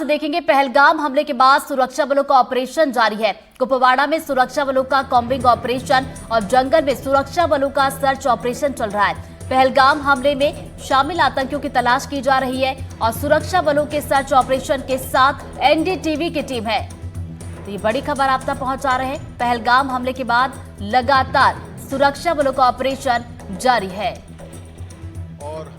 देखेंगे, पहलगाम हमले के बाद सुरक्षा बलों का ऑपरेशन जारी है। कुपवाड़ा में सुरक्षा बलों का कॉम्बिंग ऑपरेशन और जंगल में सुरक्षा बलों का सर्च ऑपरेशन चल रहा है। पहलगाम हमले में शामिल आतंकियों की तलाश की जा रही है और सुरक्षा बलों के सर्च ऑपरेशन के साथ एनडीटीवी की टीम है। तो ये बड़ी खबर आप तक पहुंचा रहे हैं। पहलगाम हमले के बाद लगातार सुरक्षा बलों का ऑपरेशन जारी है। और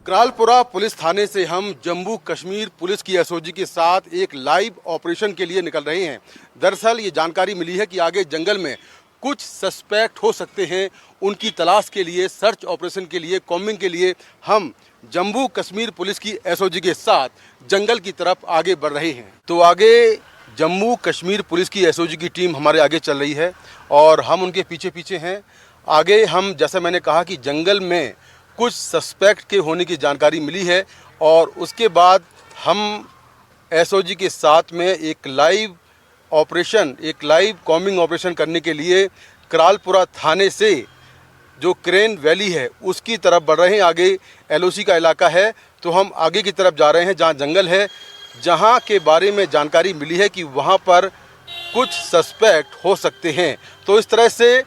करालपुरा पुलिस थाने से हम जम्मू कश्मीर पुलिस की एसओजी के साथ एक लाइव ऑपरेशन के लिए निकल रहे हैं। दरअसल ये जानकारी मिली है कि आगे जंगल में कुछ सस्पेक्ट हो सकते हैं, उनकी तलाश के लिए, सर्च ऑपरेशन के लिए, कॉम्बिंग के लिए हम जम्मू कश्मीर पुलिस की एसओजी के साथ जंगल की तरफ आगे बढ़ रहे हैं। तो आगे जम्मू कश्मीर पुलिस की एसओजी की टीम हमारे आगे चल रही है और हम उनके पीछे पीछे हैं। आगे हम, जैसा मैंने कहा कि जंगल में कुछ सस्पेक्ट के होने की जानकारी मिली है और उसके बाद हम एसओजी के साथ में एक लाइव कॉम्बिंग ऑपरेशन करने के लिए करालपुरा थाने से जो क्रेन वैली है उसकी तरफ बढ़ रहे हैं। आगे एलओसी का इलाका है, तो हम आगे की तरफ जा रहे हैं जहां जंगल है, जहां के बारे में जानकारी मिली है कि वहां पर कुछ सस्पेक्ट हो सकते हैं। तो इस तरह से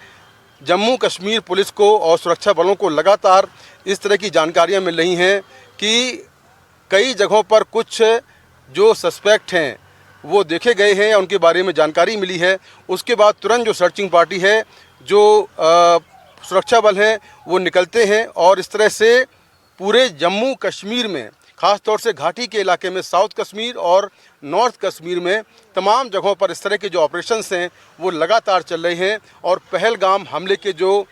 जम्मू कश्मीर पुलिस को और सुरक्षा बलों को लगातार इस तरह की जानकारियां मिल रही हैं कि कई जगहों पर कुछ जो सस्पेक्ट हैं वो देखे गए हैं या उनके बारे में जानकारी मिली है। उसके बाद तुरंत जो सर्चिंग पार्टी है, जो सुरक्षा बल हैं, वो निकलते हैं और इस तरह से पूरे जम्मू कश्मीर में, ख़ास तौर से घाटी के इलाके में, साउथ कश्मीर और नॉर्थ कश्मीर में तमाम जगहों पर इस तरह के जो ऑपरेशंस हैं वो लगातार चल रहे हैं। और पहलगाम हमले के जो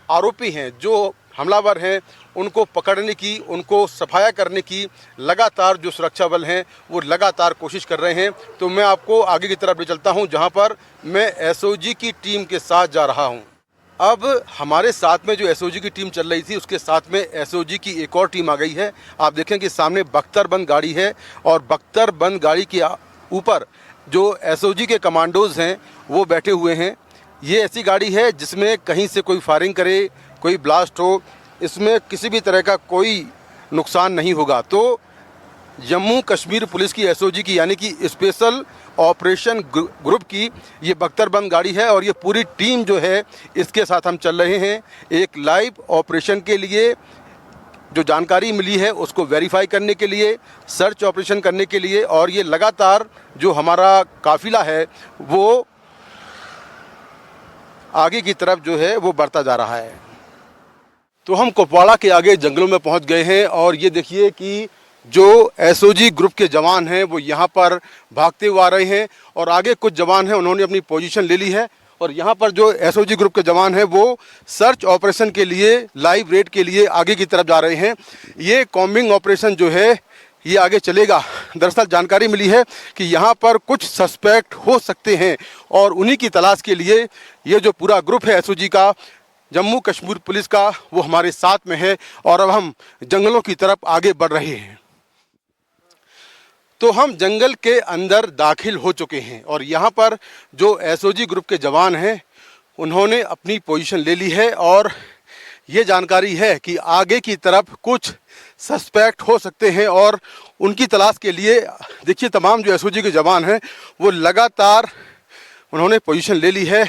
आरोपी हैं, जो हमलावर हैं, उनको पकड़ने की, उनको सफाया करने की लगातार जो सुरक्षा बल हैं वो लगातार कोशिश कर रहे हैं। तो मैं आपको आगे की तरफ ले चलता हूं जहां पर मैं एसओजी की टीम के साथ जा रहा हूं। अब हमारे साथ में जो एसओजी की टीम चल रही थी उसके साथ में एसओजी की एक और टीम आ गई है। आप देखें कि सामने बख्तरबंद गाड़ी है और बख्तरबंद गाड़ी के ऊपर जो एसओजी के कमांडोज हैं वो बैठे हुए हैं। ये ऐसी गाड़ी है जिसमें कहीं से कोई फायरिंग करे, कोई ब्लास्ट हो, इसमें किसी भी तरह का कोई नुकसान नहीं होगा। तो जम्मू कश्मीर पुलिस की एसओजी की, यानी कि स्पेशल ऑपरेशन ग्रुप की ये बख्तरबंद गाड़ी है और ये पूरी टीम जो है इसके साथ हम चल रहे हैं एक लाइव ऑपरेशन के लिए। जो जानकारी मिली है उसको वेरीफाई करने के लिए, सर्च ऑपरेशन करने के लिए, और ये लगातार जो हमारा काफिला है वो आगे की तरफ जो है वो बढ़ता जा रहा है। तो हम कुपवाड़ा के आगे जंगलों में पहुंच गए हैं और ये देखिए कि जो एसओजी ग्रुप के जवान हैं वो यहाँ पर भागते हुए आ रहे हैं और आगे कुछ जवान हैं, उन्होंने अपनी पोजीशन ले ली है और यहाँ पर जो एसओजी ग्रुप के जवान हैं वो सर्च ऑपरेशन के लिए, लाइव रेड के लिए आगे की तरफ जा रहे हैं। ये कॉम्बिंग ऑपरेशन जो है ये आगे चलेगा। दरअसल जानकारी मिली है कि यहाँ पर कुछ सस्पेक्ट हो सकते हैं और उन्हीं की तलाश के लिए ये जो पूरा ग्रुप है एसओजी का, जम्मू कश्मीर पुलिस का, वो हमारे साथ में है और अब हम जंगलों की तरफ आगे बढ़ रहे हैं। तो हम जंगल के अंदर दाखिल हो चुके हैं और यहाँ पर जो एसओजी ग्रुप के जवान हैं उन्होंने अपनी पोजीशन ले ली है और ये जानकारी है कि आगे की तरफ कुछ सस्पेक्ट हो सकते हैं और उनकी तलाश के लिए देखिए तमाम जो एसओजी के जवान हैं वो लगातार उन्होंने पोजीशन ले ली है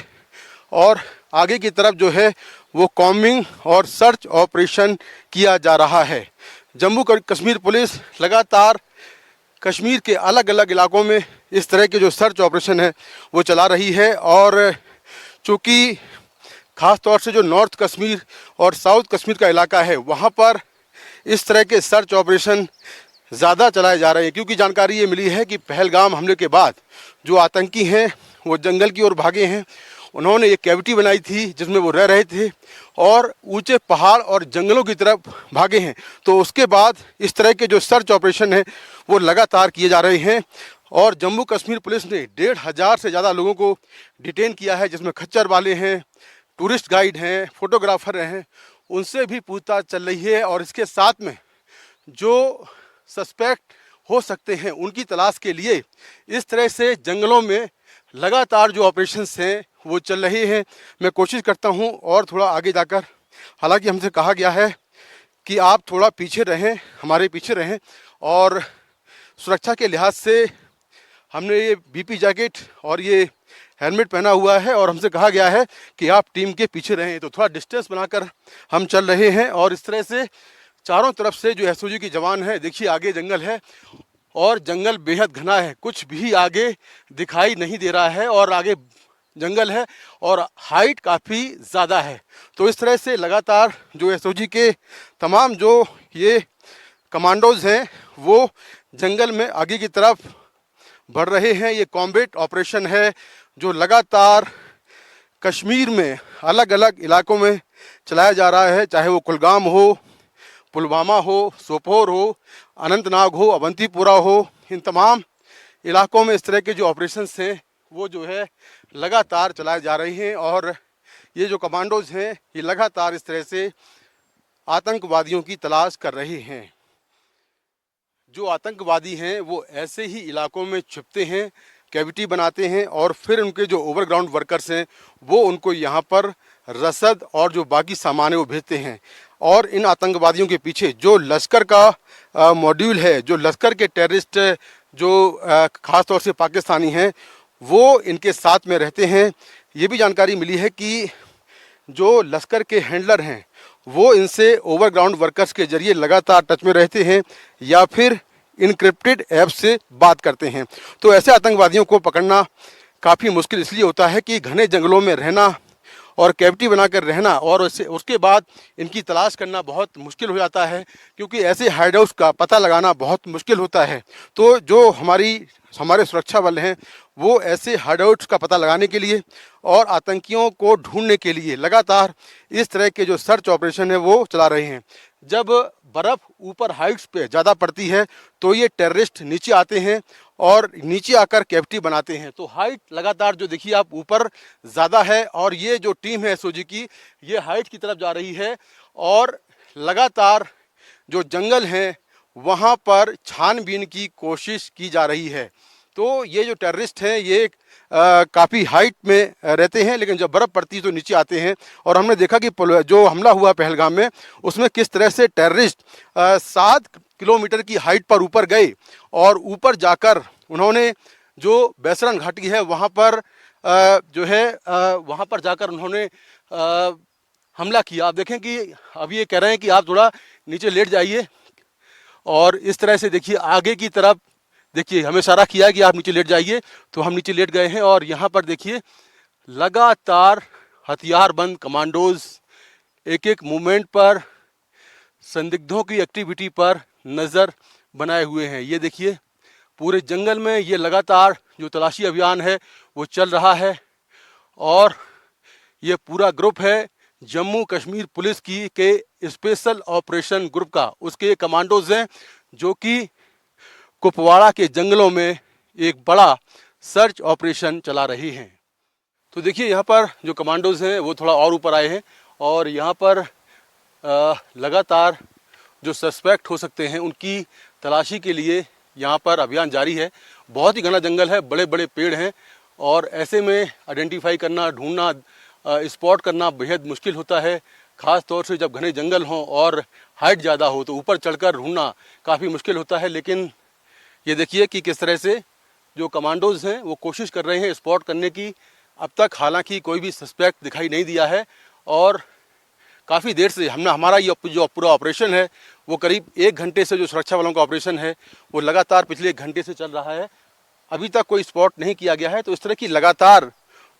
और आगे की तरफ जो है वो कॉम्बिंग और सर्च ऑपरेशन किया जा रहा है। जम्मू कश्मीर पुलिस लगातार कश्मीर के अलग अलग इलाकों में इस तरह के जो सर्च ऑपरेशन है वो चला रही है और चूँकि ख़ास तौर से जो नॉर्थ कश्मीर और साउथ कश्मीर का इलाका है वहाँ पर इस तरह के सर्च ऑपरेशन ज़्यादा चलाए जा रहे हैं, क्योंकि जानकारी ये मिली है कि पहलगाम हमले के बाद जो आतंकी हैं वो जंगल की ओर भागे हैं। उन्होंने एक कैविटी बनाई थी जिसमें वो रह रहे थे और ऊंचे पहाड़ और जंगलों की तरफ भागे हैं। तो उसके बाद इस तरह के जो सर्च ऑपरेशन है वो लगातार किए जा रहे हैं और जम्मू कश्मीर पुलिस ने 1500 से ज़्यादा लोगों को डिटेन किया है, जिसमें खच्चर वाले हैं, टूरिस्ट गाइड हैं, फोटोग्राफर हैं, उनसे भी पूछताछ चल रही है और इसके साथ में जो सस्पेक्ट हो सकते हैं उनकी तलाश के लिए इस तरह से जंगलों में लगातार जो ऑपरेशंस हैं वो चल रहे हैं। मैं कोशिश करता हूं और थोड़ा आगे जाकर, हालांकि हमसे कहा गया है कि आप थोड़ा पीछे रहें, हमारे पीछे रहें। और सुरक्षा के लिहाज से हमने ये बीपी जैकेट और ये हेलमेट पहना हुआ है और हमसे कहा गया है कि आप टीम के पीछे रहें। तो थोड़ा डिस्टेंस बनाकर हम चल रहे हैं और इस तरह से चारों तरफ से जो एसओजी की जवान है, देखिए आगे जंगल है और जंगल बेहद घना है, कुछ भी आगे दिखाई नहीं दे रहा है और आगे जंगल है और हाइट काफ़ी ज़्यादा है। तो इस तरह से लगातार जो एसओजी के तमाम जो ये कमांडोज हैं वो जंगल में आगे की तरफ बढ़ रहे हैं। ये कॉम्बैट ऑपरेशन है जो लगातार कश्मीर में अलग अलग इलाकों में चलाया जा रहा है, चाहे वो कुलगाम हो, पुलवामा हो, सोपोर हो, अनंतनाग हो, अवंतीपुरा हो। इन तमाम इलाकों में इस तरह के जो ऑपरेशंस हैं वो जो है लगातार चलाए जा रहे हैं और ये जो कमांडोज हैं ये लगातार इस तरह से आतंकवादियों की तलाश कर रहे हैं। जो आतंकवादी हैं वो ऐसे ही इलाकों में छिपते हैं, कैविटी बनाते हैं और फिर उनके जो ओवरग्राउंड वर्कर्स हैं वो उनको यहाँ पर रसद और जो बाकी सामान है वो भेजते हैं। और इन आतंकवादियों के पीछे जो लश्कर का मॉड्यूल है, जो लश्कर के टेररिस्ट जो ख़ास तौर से पाकिस्तानी हैं वो इनके साथ में रहते हैं। ये भी जानकारी मिली है कि जो लश्कर के हैंडलर हैं वो इनसे ओवरग्राउंड वर्कर्स के जरिए लगातार टच में रहते हैं या फिर इनक्रिप्टेड ऐप से बात करते हैं। तो ऐसे आतंकवादियों को पकड़ना काफ़ी मुश्किल इसलिए होता है कि घने जंगलों में रहना और कैविटी बनाकर रहना और उसके बाद इनकी तलाश करना बहुत मुश्किल हो जाता है, क्योंकि ऐसे हाइडआउट्स का पता लगाना बहुत मुश्किल होता है। तो जो हमारे सुरक्षा बल हैं वो ऐसे हाइडआउट्स का पता लगाने के लिए और आतंकियों को ढूंढने के लिए लगातार इस तरह के जो सर्च ऑपरेशन है वो चला रहे हैं। जब बर्फ़ ऊपर हाइट्स पे ज़्यादा पड़ती है तो ये टेररिस्ट नीचे आते हैं और नीचे आकर कैविटी बनाते हैं। तो हाइट लगातार जो देखिए आप ऊपर ज़्यादा है और ये जो टीम है एसओजी की ये हाइट की तरफ जा रही है और लगातार जो जंगल हैं वहाँ पर छानबीन की कोशिश की जा रही है। तो ये जो टेररिस्ट हैं ये काफ़ी हाइट में रहते हैं, लेकिन जब बर्फ़ पड़ती है तो नीचे आते हैं। और हमने देखा कि जो हमला हुआ पहलगाम में उसमें किस तरह से टेररिस्ट 7 किलोमीटर की हाइट पर ऊपर गए और ऊपर जाकर उन्होंने जो बैसरन घाटी है वहाँ पर वहाँ पर जाकर उन्होंने हमला किया। आप देखें कि अब ये कह रहे हैं कि आप थोड़ा नीचे लेट जाइए और इस तरह से देखिए आगे की तरफ देखिए हमें इशारा किया कि आप नीचे लेट जाइए, तो हम नीचे लेट गए हैं और यहाँ पर देखिए लगातार हथियारबंद कमांडोज एक एक मूवमेंट पर संदिग्धों की एक्टिविटी पर नज़र बनाए हुए हैं। ये देखिए पूरे जंगल में ये लगातार जो तलाशी अभियान है वो चल रहा है और ये पूरा ग्रुप है जम्मू कश्मीर पुलिस के स्पेशल ऑपरेशन ग्रुप का, उसके कमांडोज हैं जो कि कुपवाड़ा के जंगलों में एक बड़ा सर्च ऑपरेशन चला रही हैं। तो देखिए यहाँ पर जो कमांडोज हैं वो थोड़ा और ऊपर आए हैं और यहाँ पर लगातार जो सस्पेक्ट हो सकते हैं उनकी तलाशी के लिए यहाँ पर अभियान जारी है। बहुत ही घना जंगल है, बड़े बड़े पेड़ हैं और ऐसे में आइडेंटिफाई करना, ढूंढना, स्पॉट करना बेहद मुश्किल होता है। ख़ास तौर से जब घने जंगल हों और हाइट ज़्यादा हो तो ऊपर चढ़कर ढूंढना काफ़ी मुश्किल होता है। लेकिन ये देखिए कि किस तरह से जो कमांडोज हैं वो कोशिश कर रहे हैं स्पॉट करने की। अब तक हालांकि कोई भी सस्पेक्ट दिखाई नहीं दिया है और काफ़ी देर से हमारा ये जो पूरा ऑपरेशन है वो करीब 1 घंटे से जो सुरक्षा बलों का ऑपरेशन है वो लगातार पिछले 1 घंटे से चल रहा है। अभी तक कोई स्पॉट नहीं किया गया है। तो इस तरह की लगातार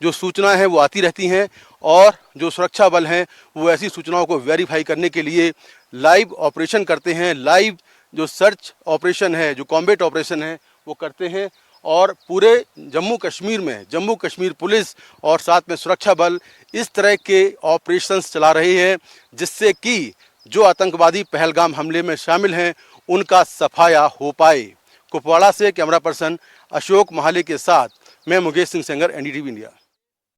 जो सूचनाएं हैं वो आती रहती हैं और जो सुरक्षा बल हैं वो ऐसी सूचनाओं को वेरीफाई करने के लिए लाइव ऑपरेशन करते हैं। लाइव जो सर्च ऑपरेशन है, जो कॉम्बैट ऑपरेशन है वो करते हैं और पूरे जम्मू कश्मीर में जम्मू कश्मीर पुलिस और साथ में सुरक्षा बल इस तरह के ऑपरेशंस चला रहे हैं जिससे कि जो आतंकवादी पहलगाम हमले में शामिल हैं उनका सफाया हो पाए। कुपवाड़ा से कैमरा पर्सन अशोक महाले के साथ मैं मुकेश सिंह सेंगर, NDTV इंडिया।